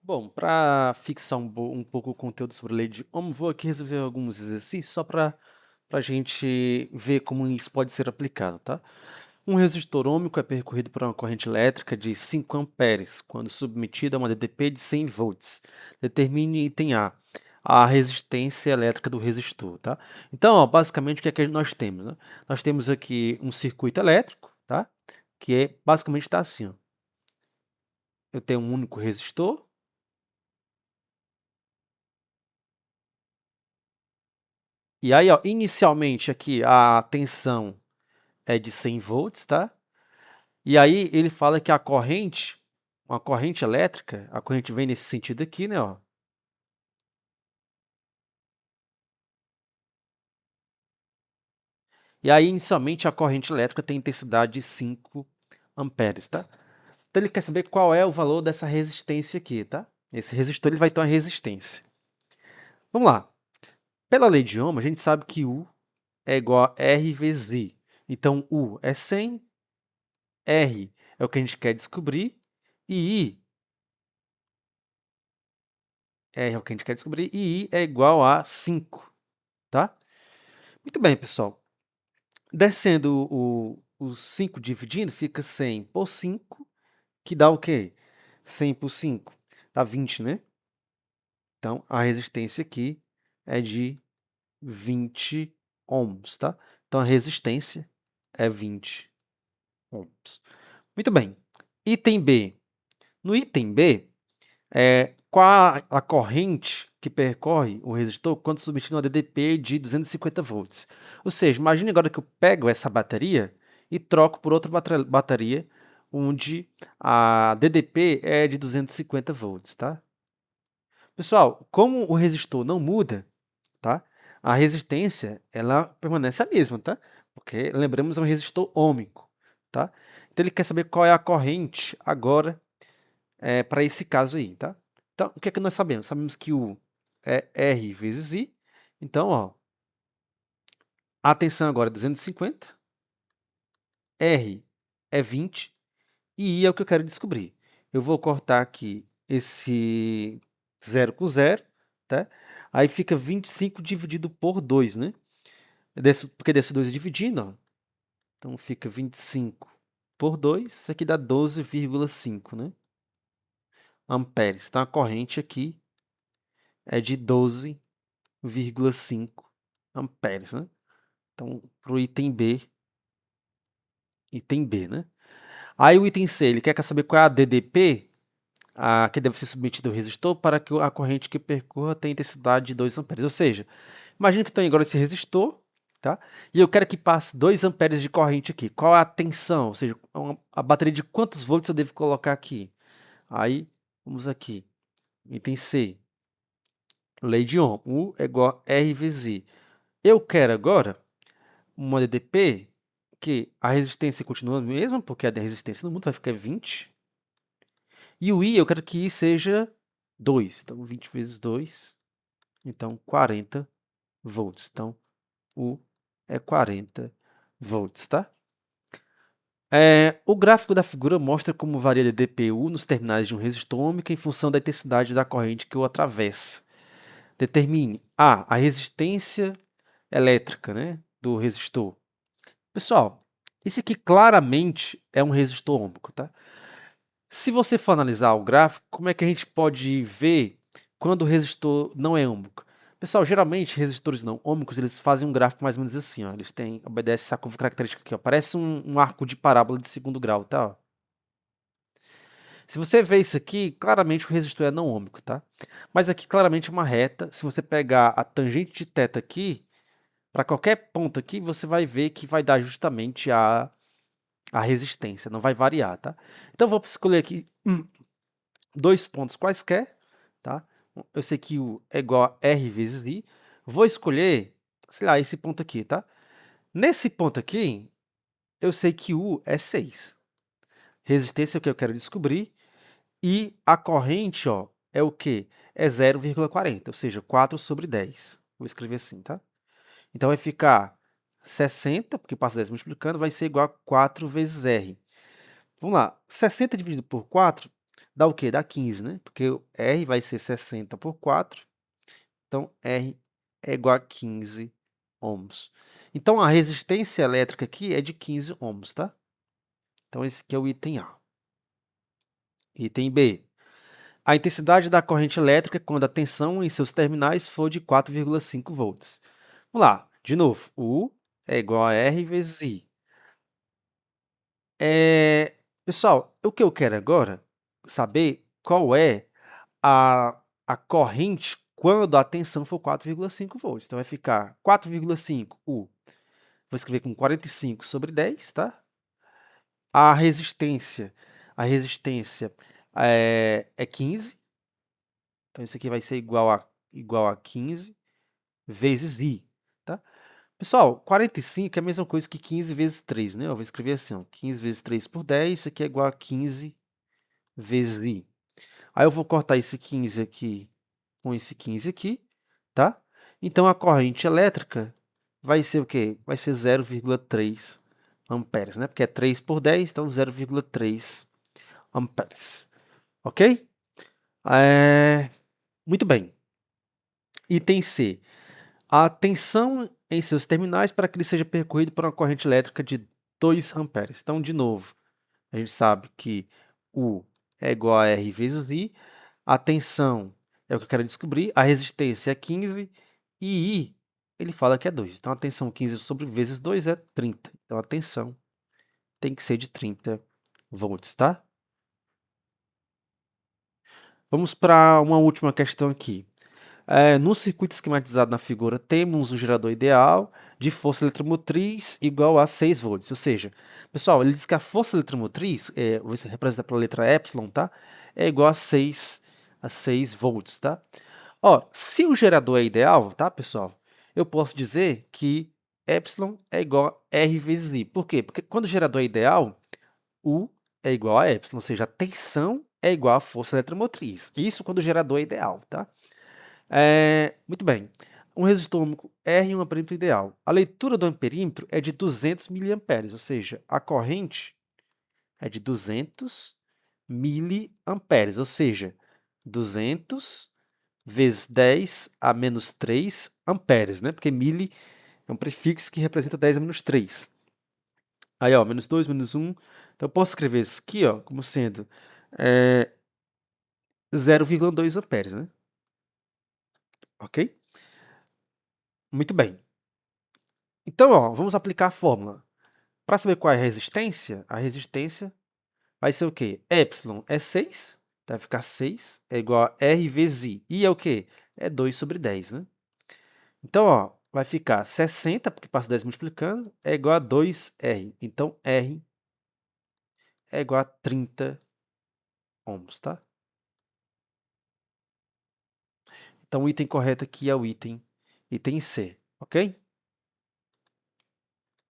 Bom, para fixar um pouco o conteúdo sobre a lei de Ohm, vou aqui resolver alguns exercícios só para a gente ver como isso pode ser aplicado, tá? Um resistor ôhmico é percorrido por uma corrente elétrica de 5 amperes, quando submetido a uma DDP de 100 volts. Determine item a resistência elétrica do resistor, tá? Então, ó, basicamente, o que é que nós temos, né? Nós temos aqui um circuito elétrico, tá? Que basicamente está assim, ó. Eu tenho um único resistor. E aí, ó, inicialmente aqui a tensão é de 100 volts, tá? E aí ele fala que uma corrente elétrica, a corrente vem nesse sentido aqui, né, ó. E aí inicialmente a corrente elétrica tem intensidade de 5 amperes, tá? Então ele quer saber qual é o valor dessa resistência aqui, tá? Esse resistor ele vai ter uma resistência. Vamos lá. Pela lei de Ohm, a gente sabe que U é igual a R vezes I. Então U é 100, R é o que a gente quer descobrir e I R é o que a gente quer descobrir, e I é igual a 5, tá? Muito bem, pessoal. Descendo o 5 dividindo, fica 100 por 5, que dá o quê? 100 por 5 dá 20, né? Então, a resistência aqui é de 20 ohms, tá? Então, a resistência é 20 ohms. Muito bem. Item B. No item B, qual a corrente que percorre o resistor quando submetido a uma DDP de 250 volts? Ou seja, imagine agora que eu pego essa bateria e troco por outra bateria onde a DDP é de 250 volts, tá? Pessoal, como o resistor não muda, tá? A resistência ela permanece a mesma, tá? Porque, lembramos, é um resistor ôhmico, tá? Então ele quer saber qual é a corrente agora para esse caso aí, tá? Então, o que é que nós sabemos? Sabemos que U é R vezes I. Então, ó, a tensão agora é 250, R é 20 e I é o que eu quero descobrir. Eu vou cortar aqui esse 0 com 0, tá? Aí fica 25 dividido por 2, né? Porque desse 2 dividindo, ó. Então fica 25 por 2, isso aqui dá 12,5, né? Amperes. Então a corrente aqui é de 12,5 amperes, né? Então, para o item B, né? Aí o item C, ele quer saber qual é a DDP que deve ser submetida ao resistor para que a corrente que percorra tenha intensidade de 2 amperes. Ou seja, imagina que tem agora esse resistor, tá? E eu quero que passe 2 amperes de corrente aqui. Qual é a tensão? Ou seja, a bateria de quantos volts eu devo colocar aqui? Aí, vamos aqui. Item C. Lei de Ohm. U é igual a R vezes I. Eu quero agora uma DDP que a resistência continua a mesma, porque a resistência no mundo vai ficar 20. E o I, eu quero que I seja 2. Então, 20 vezes 2, então 40 volts. Então, U é 40 volts, tá? O gráfico da figura mostra como varia a DPU nos terminais de um resistor ôhmico em função da intensidade da corrente que o atravessa. Determine a resistência elétrica, né, do resistor. Pessoal, esse aqui claramente é um resistor ôhmico, tá? Se você for analisar o gráfico, como é que a gente pode ver quando o resistor não é ôhmico? Pessoal, geralmente resistores não ôhmicos, eles fazem um gráfico mais ou menos assim, ó. Eles obedecem essa curva característica aqui, ó. Parece um arco de parábola de segundo grau, tá? Ó. Se você vê isso aqui, claramente o resistor é não ôhmico, tá? Mas aqui claramente é uma reta. Se você pegar a tangente de θ aqui, para qualquer ponto aqui, você vai ver que vai dar justamente a resistência, não vai variar, tá? Então, vou escolher aqui 2 pontos quaisquer, tá? Eu sei que U é igual a R vezes I. Vou escolher, sei lá, esse ponto aqui, tá? Nesse ponto aqui, eu sei que U é 6. Resistência é o que eu quero descobrir. E a corrente, ó, é o quê? É 0,40, ou seja, 4 sobre 10. Vou escrever assim, tá? Então, vai ficar 60, porque passa 10 multiplicando, vai ser igual a 4 vezes R. Vamos lá, 60 dividido por 4 dá o quê? Dá 15, né? Porque o R vai ser 60 por 4, então R é igual a 15 ohms. Então, a resistência elétrica aqui é de 15 ohms, tá? Então, esse aqui é o item A. Item B. A intensidade da corrente elétrica quando a tensão em seus terminais for de 4,5 volts. Vamos lá, de novo. U é igual a R vezes I. Pessoal, o que eu quero agora saber qual é a corrente quando a tensão for 4,5 volts. Então, vai ficar 4,5 U. Vou escrever com 45 sobre 10, tá? A resistência é 15. Então, isso aqui vai ser igual a 15 vezes I, tá? Pessoal, 45 é a mesma coisa que 15 vezes 3, né? Eu vou escrever assim, ó, 15 vezes 3 por 10, isso aqui é igual a 15 vezes I. Aí eu vou cortar esse 15 aqui com esse 15 aqui, tá? Então, a corrente elétrica vai ser o quê? Vai ser 0,3 amperes, né? Porque é 3 por 10, então 0,3 amperes, ok? Muito bem. Item C. A tensão em seus terminais para que ele seja percorrido por uma corrente elétrica de 2 amperes. Então, de novo, a gente sabe que U é igual a R vezes I, a tensão é o que eu quero descobrir, a resistência é 15 e I, ele fala que é 2. Então, a tensão 15 sobre vezes 2 é 30. Então, a tensão tem que ser de 30 volts, tá? Vamos para uma última questão aqui. No circuito esquematizado na figura, temos um gerador ideal de força eletromotriz igual a 6 volts. Ou seja, pessoal, ele diz que a força eletromotriz, você representa pela letra epsilon, tá? É igual a 6 volts, tá? Ó, se o gerador é ideal, tá, pessoal? Eu posso dizer que epsilon é igual a R vezes I. Por quê? Porque quando o gerador é ideal, U é igual a epsilon, ou seja, a tensão é igual à força eletromotriz. Isso quando o gerador é ideal, tá? Muito bem. Um resistor ohmico R e um amperímetro ideal. A leitura do amperímetro é de 200 miliamperes, ou seja, a corrente é de 200 miliamperes, ou seja, 200 vezes 10 a menos 3 amperes, né? Porque mili é um prefixo que representa 10 a menos 3. Aí, ó, menos 2, menos 1. Então, eu posso escrever isso aqui, ó, como sendo 0,2 amperes, né? Ok? Muito bem. Então, ó, vamos aplicar a fórmula. Para saber qual é a resistência vai ser o quê? Epsilon é 6, então vai ficar 6 é igual a R vezes I. I é o quê? É 2 sobre 10, né? Então, ó, vai ficar 60, porque passa 10 multiplicando, é igual a 2R. Então, R é igual a 30 ohms, tá? Então, o item correto aqui é o item C, ok?